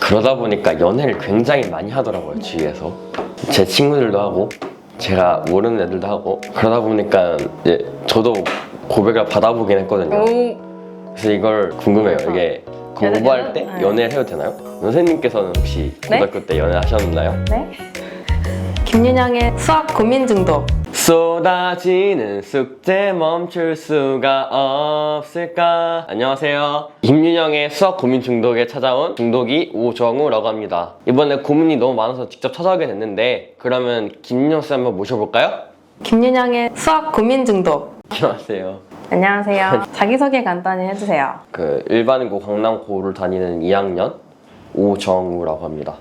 그러다 보니까 연애를 굉장히 많이 하더라고요, 주위에서. 제 친구들도 하고 제가 모르는 애들도 하고 그러다 보니까 이제 저도 고백을 받아보긴 했거든요. 그래서 이걸 궁금해요. 이게 공부할 때 연애를 해도 되나요? 선생님께서는 혹시 고등학교 때 연애하셨나요? 네. 김윤영의 수학 고민 중독. 쏟아지는 숙제 멈출 수가 없을까. 안녕하세요. 김윤영의 수학 고민 중독에 찾아온 중독이 오정우라고 합니다. 이번에 고민이 너무 많아서 직접 찾아오게 됐는데 그러면 김윤영 씨 한번 모셔볼까요? 김윤영의 수학 고민 중독. 안녕하세요. 안녕하세요. 자기소개 간단히 해주세요. 일반고 강남고를 다니는 2학년 오정우라고 합니다.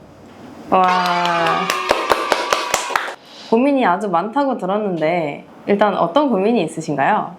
와. 고민이 아주 많다고 들었는데 일단 어떤 고민이 있으신가요?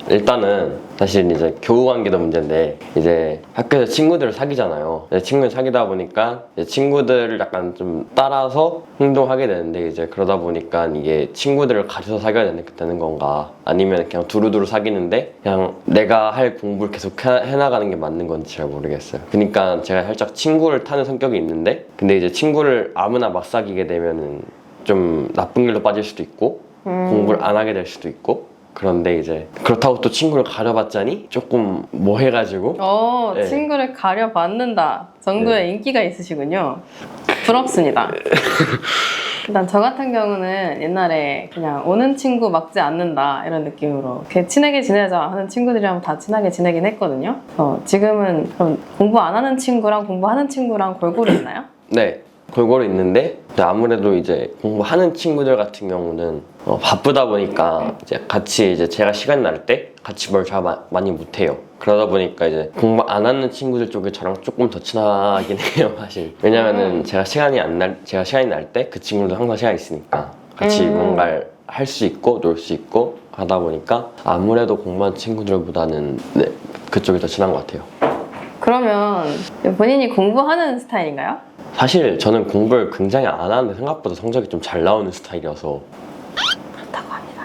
일단은 사실 이제 교우 관계도 문제인데 이제 학교에서 친구들을 사귀잖아요. 친구를 사귀다 보니까 이제 친구들을 약간 좀 따라서 행동하게 되는데 이제 그러다 보니까 이게 친구들을 가려서 사귀어야 되는 건가 아니면 그냥 두루두루 사귀는데 그냥 내가 할 공부를 계속 해나가는 게 맞는 건지 잘 모르겠어요. 그러니까 제가 살짝 친구를 타는 성격이 있는데 근데 이제 친구를 아무나 막 사귀게 되면은 좀 나쁜 길로 빠질 수도 있고 공부를 안 하게 될 수도 있고 그런데 이제 그렇다고 또 친구를 가려봤자니 조금 뭐 해가지고 네. 친구를 가려받는다 정도의 인기가 있으시군요. 부럽습니다. 일단 저 같은 경우는 옛날에 그냥 오는 친구 막지 않는다 이런 느낌으로 친하게 지내자 하는 친구들이랑 다 친하게 지내긴 했거든요. 지금은 그럼 공부 안 하는 친구랑 공부하는 친구랑 골고루 있나요? 네. 골고루 있는데 아무래도 이제 공부하는 친구들 같은 경우는 바쁘다 보니까 이제 같이 이제 제가 시간 날 때 같이 뭘 잘 많이 못해요. 그러다 보니까 이제 공부 안 하는 친구들 쪽에 저랑 조금 더 친하긴 해요, 사실. 왜냐면은 제가 시간이 날 때 그 친구들도 항상 시간이 있으니까 같이 뭔가를 할 수 있고 놀 수 있고 하다 보니까 아무래도 공부하는 친구들보다는 네, 그쪽이 더 친한 것 같아요. 그러면 본인이 공부하는 스타일인가요? 사실 저는 공부를 굉장히 안 하는데 생각보다 성적이 좀 잘 나오는 스타일이어서 그렇다고 합니다.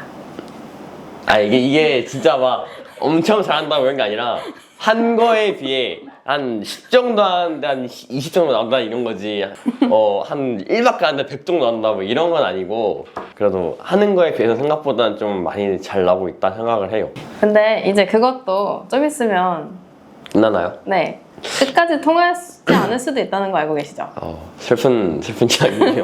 이게 진짜 막 엄청 잘한다고 이런 게 아니라 한 거에 비해 한 10 정도 하는데 한 20 정도 나온다 이런 거지 한 1밖에 안 돼 100 정도 나온다 뭐 이런 건 아니고 그래도 하는 거에 비해서 생각보다는 좀 많이 잘 나오고 있다 생각을 해요. 근데 이제 그것도 좀 있으면 끝나나요? 네. 끝까지 통하지 않을 수도 있다는 거 알고 계시죠? 슬픈 이야기네요.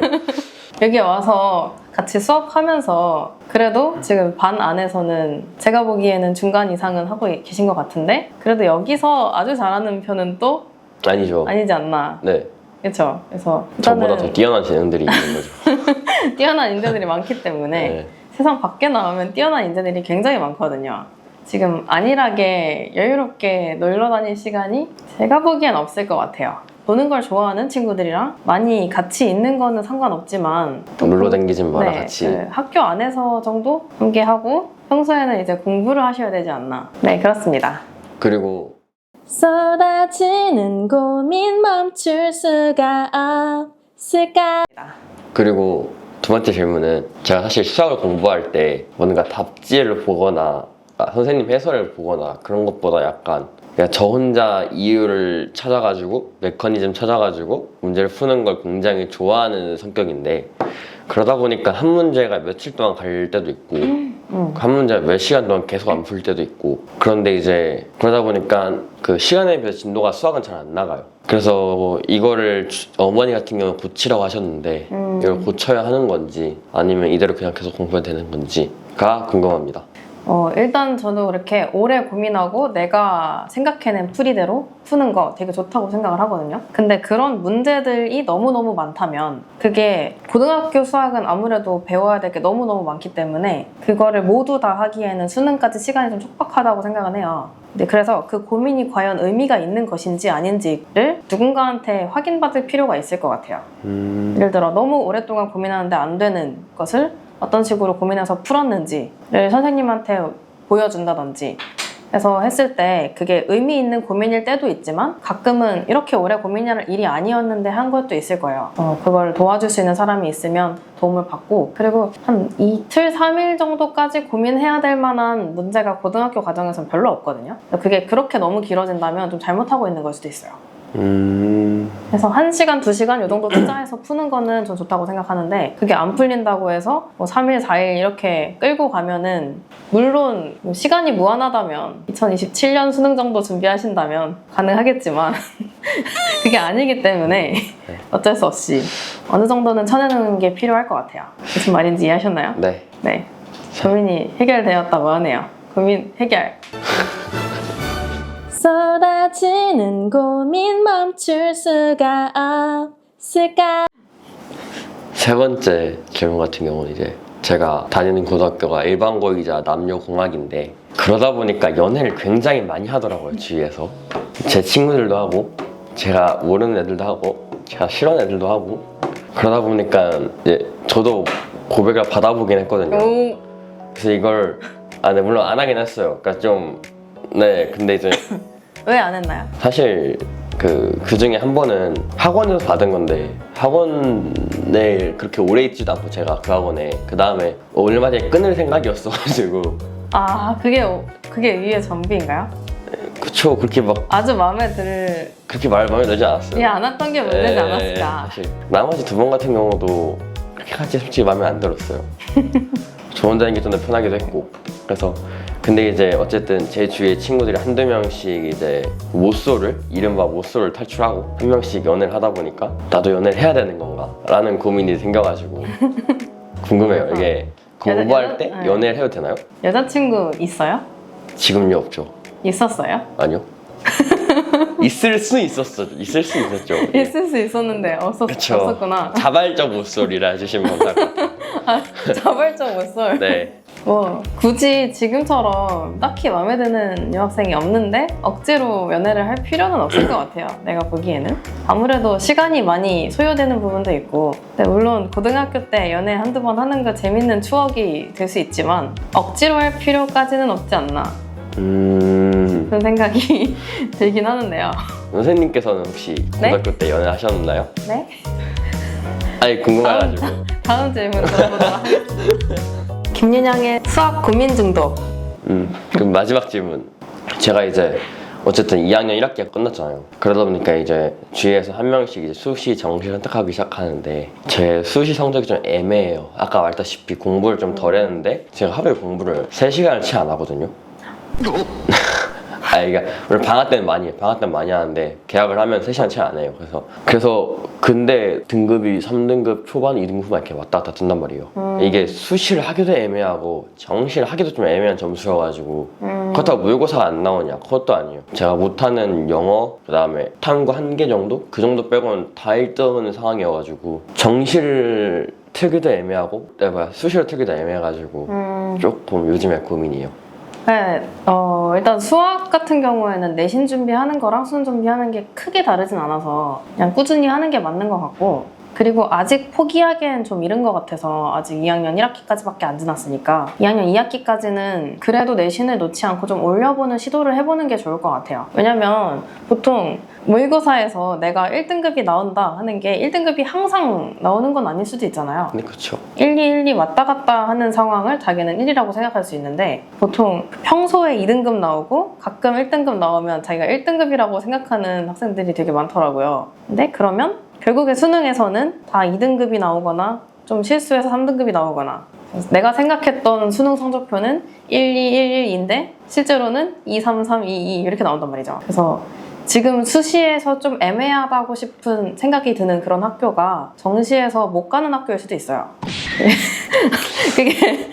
여기 와서 같이 수업하면서 그래도 지금 반 안에서는 제가 보기에는 중간 이상은 하고 계신 것 같은데 그래도 여기서 아주 잘하는 편은 또 아니죠. 아니지 않나. 네. 그렇죠. 그래서 저보다 더 뛰어난 재능들이 있는 거죠. 뛰어난 인재들이 많기 때문에 네. 세상 밖에 나오면 뛰어난 인재들이 굉장히 많거든요. 지금 안일하게 여유롭게 놀러 다닐 시간이 제가 보기엔 없을 것 같아요. 노는 걸 좋아하는 친구들이랑 많이 같이 있는 거는 상관없지만 놀러 다니지 마라 네, 같이. 학교 안에서 정도 함께 하고 평소에는 이제 공부를 하셔야 되지 않나. 네, 그렇습니다. 그리고 쏟아지는 고민 멈출 수가 없을까? 그리고 두 번째 질문은 제가 사실 수학을 공부할 때 뭔가 답지를 보거나 선생님 해설을 보거나 그런 것보다 약간 그냥 저 혼자 이유를 찾아가지고 메커니즘 찾아가지고 문제를 푸는 걸 굉장히 좋아하는 성격인데 그러다 보니까 한 문제가 며칠 동안 갈 때도 있고 한 문제가 몇 시간 동안 계속 안 풀 때도 있고 그런데 이제 그러다 보니까 그 시간에 비해서 진도가 수학은 잘 안 나가요. 그래서 이거를 어머니 같은 경우는 고치라고 하셨는데 이걸 고쳐야 하는 건지 아니면 이대로 그냥 계속 공부해야 되는 건지가 궁금합니다. 일단 저도 그렇게 오래 고민하고 내가 생각해낸 풀이대로 푸는 거 되게 좋다고 생각을 하거든요. 근데 그런 문제들이 너무너무 많다면 그게 고등학교 수학은 아무래도 배워야 될 게 너무너무 많기 때문에 그거를 모두 다 하기에는 수능까지 시간이 좀 촉박하다고 생각은 해요. 네, 그래서 그 고민이 과연 의미가 있는 것인지 아닌지를 누군가한테 확인받을 필요가 있을 것 같아요. 예를 들어 너무 오랫동안 고민하는데 안 되는 것을 어떤 식으로 고민해서 풀었는지를 선생님한테 보여준다든지 해서 했을 때 그게 의미 있는 고민일 때도 있지만 가끔은 이렇게 오래 고민할 일이 아니었는데 한 것도 있을 거예요. 그걸 도와줄 수 있는 사람이 있으면 도움을 받고 그리고 한 이틀, 3일 정도까지 고민해야 될 만한 문제가 고등학교 과정에서는 별로 없거든요. 그게 그렇게 너무 길어진다면 좀 잘못하고 있는 걸 수도 있어요. 그래서 1시간, 2시간 이 정도 투자해서 푸는 거는 전 좋다고 생각하는데 그게 안 풀린다고 해서 뭐 3일, 4일 이렇게 끌고 가면은 물론 뭐 시간이 무한하다면 2027년 수능 정도 준비하신다면 가능하겠지만 그게 아니기 때문에 어쩔 수 없이 어느 정도는 쳐내는 게 필요할 것 같아요. 무슨 말인지 이해하셨나요? 네. 네. 고민이 해결되었다고 하네요. 고민 해결. 쏟아지는 고민 멈출 수가 없을까? 세 번째 질문 같은 경우는 이제 제가 다니는 고등학교가 일반고이자 남녀공학인데 그러다 보니까 연애를 굉장히 많이 하더라고요, 주위에서. 제 친구들도 하고 제가 모르는 애들도 하고 제가 싫어하는 애들도 하고 그러다 보니까 이제 저도 고백을 받아보긴 했거든요. 오. 그래서 이걸 네, 물론 안 하긴 했어요. 그러니까 좀 근데 이제 왜 안 했나요? 사실 그 중에 한 번은 학원에서 받은 건데 학원에 그렇게 오래 있지도 않고 제가 그 학원에 그 다음에 얼마 전에 끊을 생각이었어가지고 아, 그게 위의 전비인가요? 그쵸 그렇게 막 아주 그렇게 마음에 들지 않았어요. 않았던 게 문제지 네, 않았을까? 사실 나머지 두 번 같은 경우도 그렇게까지 솔직히 마음에 안 들었어요. 저 혼자 있는 게 좀 더 편하기도 했고 그래서 근데 이제 어쨌든 제 주위에 친구들이 한두 명씩 이제 이른바 모쏠을 탈출하고 한 명씩 연애를 하다 보니까 나도 연애를 해야 되는 건가? 라는 고민이 생겨가지고 궁금해요. 이게 공부할 때 네. 연애를 해도 되나요? 여자친구 있어요? 지금요 없죠. 있었어요? 아니요. 있을 수 있었죠. 있을 수 있었는데 그쵸. 없었구나. 자발적 모쏠이라 해주시면 감사합니다. 아, 자발적 못쏠. 네. 뭐 굳이 지금처럼 딱히 마음에 드는 여학생이 없는데 억지로 연애를 할 필요는 없을 것 같아요. 내가 보기에는 아무래도 시간이 많이 소요되는 부분도 있고 근데 물론 고등학교 때 연애 한두 번 하는 거 재밌는 추억이 될 수 있지만 억지로 할 필요까지는 없지 않나 그런 생각이 들긴 하는데요. 선생님께서는 혹시 고등학교 때 연애하셨나요? 네? 아니 궁금해가지고 다음 질문 들어보도록 하겠습니다. 김윤영의 수학 고민 중독. 그럼 마지막 질문. 제가 이제 어쨌든 2학년 1학기가 끝났잖아요. 그러다 보니까 이제 주위에서 한 명씩 이제 수시, 정시 선택하기 시작하는데 제 수시 성적이 좀 애매해요. 아까 말했다시피 공부를 좀 덜 했는데 제가 하루에 공부를 3시간을 채 안 하거든요. 그러니까 원래 방학 때는 많이 하는데 계약을 하면 3시간 채 안 해요. 그래서 근데 등급이 3등급 초반, 2등급 후반 이렇게 왔다 갔다 뜬단 말이에요. 이게 수시를 하기도 애매하고 정시를 하기도 좀 애매한 점수여가지고 그렇다고 모의고사가 안 나오냐? 그것도 아니에요. 제가 못하는 영어, 그 다음에 탐구 1개 정도? 그 정도 빼고는 다 1등하는 상황이어가지고 정시를 틀기도 애매하고 수시를 틀기도 애매해가지고 조금 요즘에 고민이에요. 네, 일단 수학 같은 경우에는 내신 준비하는 거랑 수능 준비하는 게 크게 다르진 않아서 그냥 꾸준히 하는 게 맞는 것 같고 그리고 아직 포기하기엔 좀 이른 것 같아서 아직 2학년 1학기까지밖에 안 지났으니까 2학년 2학기까지는 그래도 내신을 놓지 않고 좀 올려보는 시도를 해보는 게 좋을 것 같아요. 왜냐면 보통 모의고사에서 내가 1등급이 나온다 하는 게 1등급이 항상 나오는 건 아닐 수도 있잖아요. 네, 그렇죠. 1, 2, 1, 2 왔다 갔다 하는 상황을 자기는 1이라고 생각할 수 있는데 보통 평소에 2등급 나오고 가끔 1등급 나오면 자기가 1등급이라고 생각하는 학생들이 되게 많더라고요. 근데 그러면 결국에 수능에서는 다 2등급이 나오거나 좀 실수해서 3등급이 나오거나 내가 생각했던 수능 성적표는 1, 2, 1, 1인데 실제로는 2, 3, 3, 2, 2 이렇게 나온단 말이죠. 그래서 지금 수시에서 좀 애매하다고 싶은 생각이 드는 그런 학교가 정시에서 못 가는 학교일 수도 있어요. 그게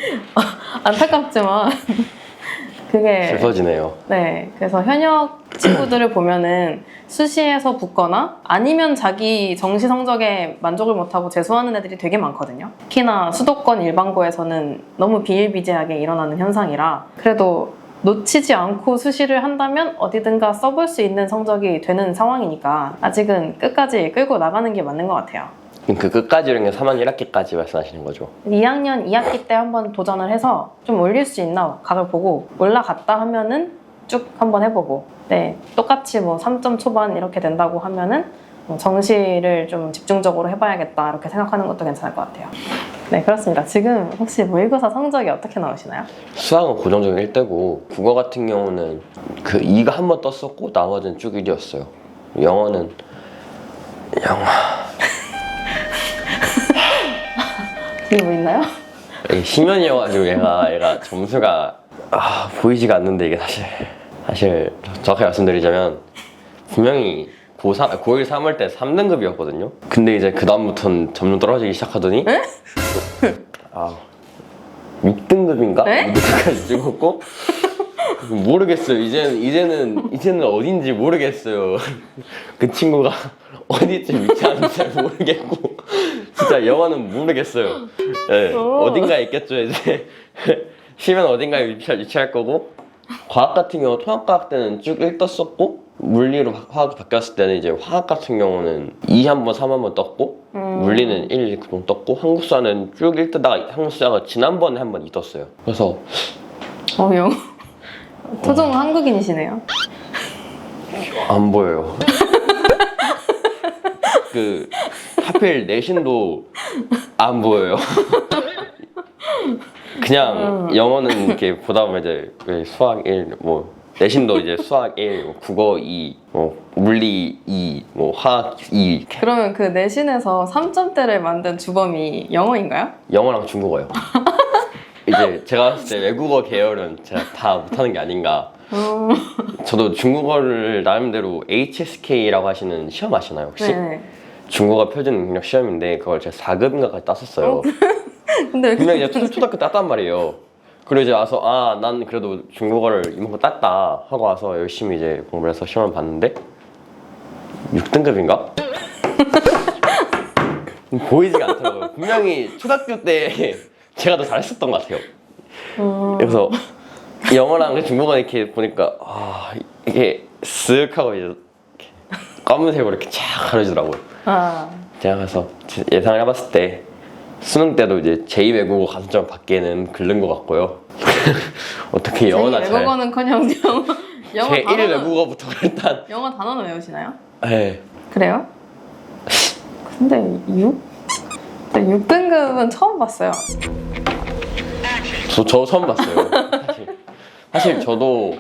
안타깝지만 그게 슬퍼지네요. 네, 그래서 현역 친구들을 보면은 수시에서 붙거나 아니면 자기 정시 성적에 만족을 못하고 재수하는 애들이 되게 많거든요. 특히나 수도권 일반고에서는 너무 비일비재하게 일어나는 현상이라 그래도 놓치지 않고 수시를 한다면 어디든가 써볼 수 있는 성적이 되는 상황이니까 아직은 끝까지 끌고 나가는 게 맞는 것 같아요. 그 끝까지는 3학년 1학기까지 말씀하시는 거죠? 2학년 2학기 때 한번 도전을 해서 좀 올릴 수 있나 각을 보고 올라갔다 하면은 쭉 한번 해보고 네, 똑같이 뭐 3점 초반 이렇게 된다고 하면은 정시를 좀 집중적으로 해봐야겠다 이렇게 생각하는 것도 괜찮을 것 같아요. 네, 그렇습니다. 지금 혹시 모의고사 성적이 어떻게 나오시나요? 수학은 고정적인 1대고 국어 같은 경우는 그 2가 한 번 떴었고 나머지는 쭉 1이었어요. 영어는 영어. 이게 뭐 있나요? 이게 심연이어가지고 얘가 점수가 보이지가 않는데 이게 사실 정확하게 말씀드리자면 분명히 고1 3월 때 3등급이었거든요. 근데 이제 그 다음부터는 점점 떨어지기 시작하더니 6등급인가? 네? 6등급까지 찍었고 모르겠어요. 이제는 어딘지 모르겠어요. 그 친구가 어디쯤 위치하는지 잘 모르겠고 진짜 영어는 모르겠어요. 네, 어딘가에 있겠죠. 이제 시면 어딘가에 위치할 거고 과학 같은 경우 통합과학 때는 쭉 1 떴었고 물리로 화학 바뀌었을 때는 이제 화학 같은 경우는 2 한 번, 3 한 번 떴고 물리는 1, 2, 9 떴고 한국사는 쭉 1 뜨다가 한국사가 지난번에 한 번 2 떴어요. 그래서 영어. 토종 한국인이시네요. 안 보여요. 하필 내신도 안 보여요. 그냥 영어는 이렇게 보다 보면 이제 수학 1, 내신도 이제 수학 1, 국어 2, 물리 2, 화학 2. 그러면 그 내신에서 3점대를 만든 주범이 영어인가요? 영어랑 중국어요. 이제 제가 봤을 때 외국어 계열은 제가 다 못하는 게 아닌가. 저도 중국어를 나름대로 HSK라고 하시는 시험 아시나요 혹시? 네. 중국어 표준 능력 시험인데 그걸 제가 4급인가까지 땄었어요. 근데 왜 분명히 이제 초등학교 땄단 말이에요. 그리고 이제 와서 난 그래도 중국어를 이만큼 땄다 하고 와서 열심히 이제 공부를 해서 시험을 봤는데 6등급인가? 보이지가 않더라고요. 분명히 초등학교 때 제가 더 잘했었던 것 같아요. 그래서 영어랑 중국어 이렇게 보니까 이게 쓱 하고 이제 이렇게 검은색으로 이렇게 쫙 가려지더라고요. 제가 가서 예상을 해봤을 때 수능 때도 이제 제2외국어 가산점 받기에는 글른 것 같고요. 어떻게 영어나 잘 외국어는커녕 영어 제1 단어는 외국어부터 일단 영어 단어는 외우시나요? 네. 그래요? 근데 6등급은 처음 봤어요. 저 처음 봤어요. 사실 저도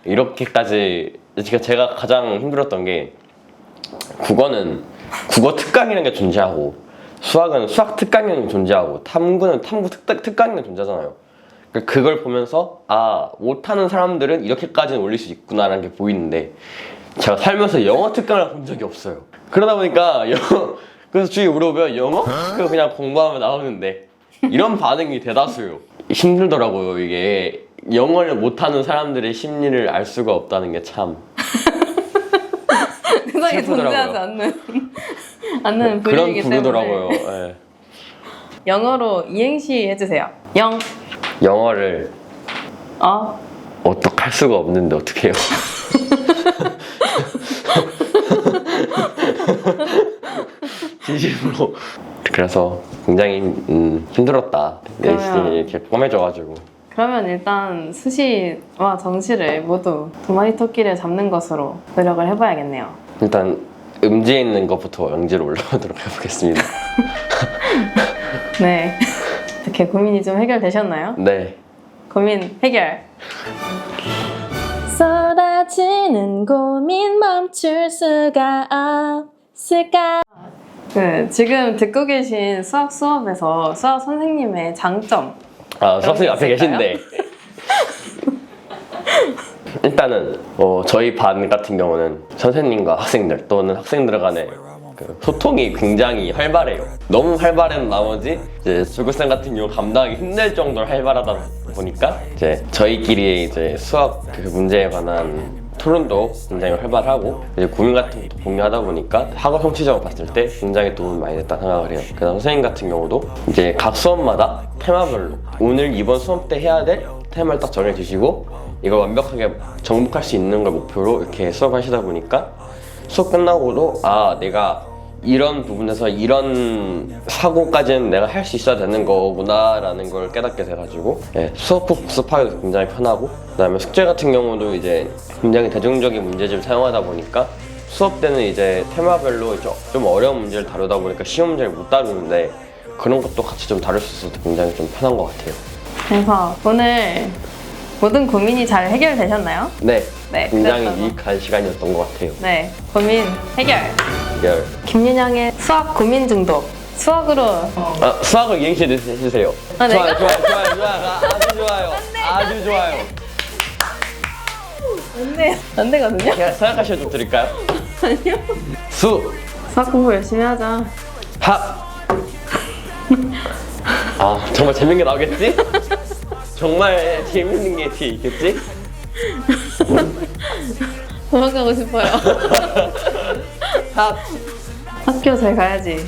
이렇게까지 제가 가장 힘들었던 게 국어는 국어 특강이라는 게 존재하고 수학은 수학 특강이라는 게 존재하고 탐구는 탐구 특강이라는 게 존재하잖아요. 그걸 보면서 못하는 사람들은 이렇게까지는 올릴 수 있구나라는 게 보이는데 제가 살면서 영어 특강을 본 적이 없어요. 그러다 보니까 그래서 주위에 물어보면 영어? 그냥 공부하면 나오는데 이런 반응이 대다수예요. 힘들더라고요. 이게 영어를 못하는 사람들의 심리를 알 수가 없다는 게 참 세상에 존재하지 않는 그런 분위기 부류더라고요. 때문에 네. 영어로 이행시 해주세요. 영어를 어떡할 수가 없는데 어떡해요. 진심으로. 그래서 굉장히 힘들었다. 내신이 이렇게 뻔해져가지고. 그러면 일단 수시와 정시를 모두 두 마리 토끼를 잡는 것으로 노력을 해봐야겠네요. 일단 음지에 있는 것부터 영지로 올라가도록 해보겠습니다. 네. 이렇게 고민이 좀 해결되셨나요? 네. 고민 해결. 쏟아지는 고민 멈출 수가 없을까? 지금 듣고 계신 수학 수업에서 수학 선생님의 장점. 선생님 앞에 계신데. 일단은 저희 반 같은 경우는 선생님과 학생들 또는 학생들 간의 소통이 굉장히 활발해요. 너무 활발한 나머지 이제 수구생 같은 경우 감당하기 힘들 정도로 활발하다 보니까 이제 저희끼리 이제 수학 문제에 관한 토론도 굉장히 활발하고 이제 고민 같은 것도 공유하다 보니까 학업 성취적으로 봤을 때 굉장히 도움이 많이 됐다 생각을 해요. 그다음 선생님 같은 경우도 이제 각 수업마다 테마별로 오늘 이번 수업 때 해야 될 테마를 딱 정해주시고 이걸 완벽하게 정복할 수 있는 걸 목표로 이렇게 수업하시다 보니까 수업 끝나고도 내가 이런 부분에서 이런 사고까지는 내가 할 수 있어야 되는 거구나 라는 걸 깨닫게 돼가지고 수업 후 복습하기도 굉장히 편하고 그 다음에 숙제 같은 경우도 이제 굉장히 대중적인 문제집을 사용하다 보니까 수업 때는 이제 테마별로 좀 어려운 문제를 다루다 보니까 쉬운 문제를 못 다루는데 그런 것도 같이 좀 다룰 수 있어서 굉장히 좀 편한 것 같아요. 그래서 오늘 모든 고민이 잘 해결되셨나요? 네, 네, 굉장히 그랬다고. 유익한 시간이었던 것 같아요. 네, 고민 해결! 계열. 김윤영의 수학 고민 중독. 수학으로 수학을 이행시 해주세요. 아, 내가? 좋아요. 아주 좋아요. 아주 좋아요. 안 되거든요? 그냥 생각하시면 좀 드릴까요? 아니요. 수, 수학 공부 열심히 하자. 학. 아, 정말 재밌는 게 나오겠지? 정말 재밌는 게 뒤에 있겠지? 도망가고 싶어요. 학. 학교 잘 가야지.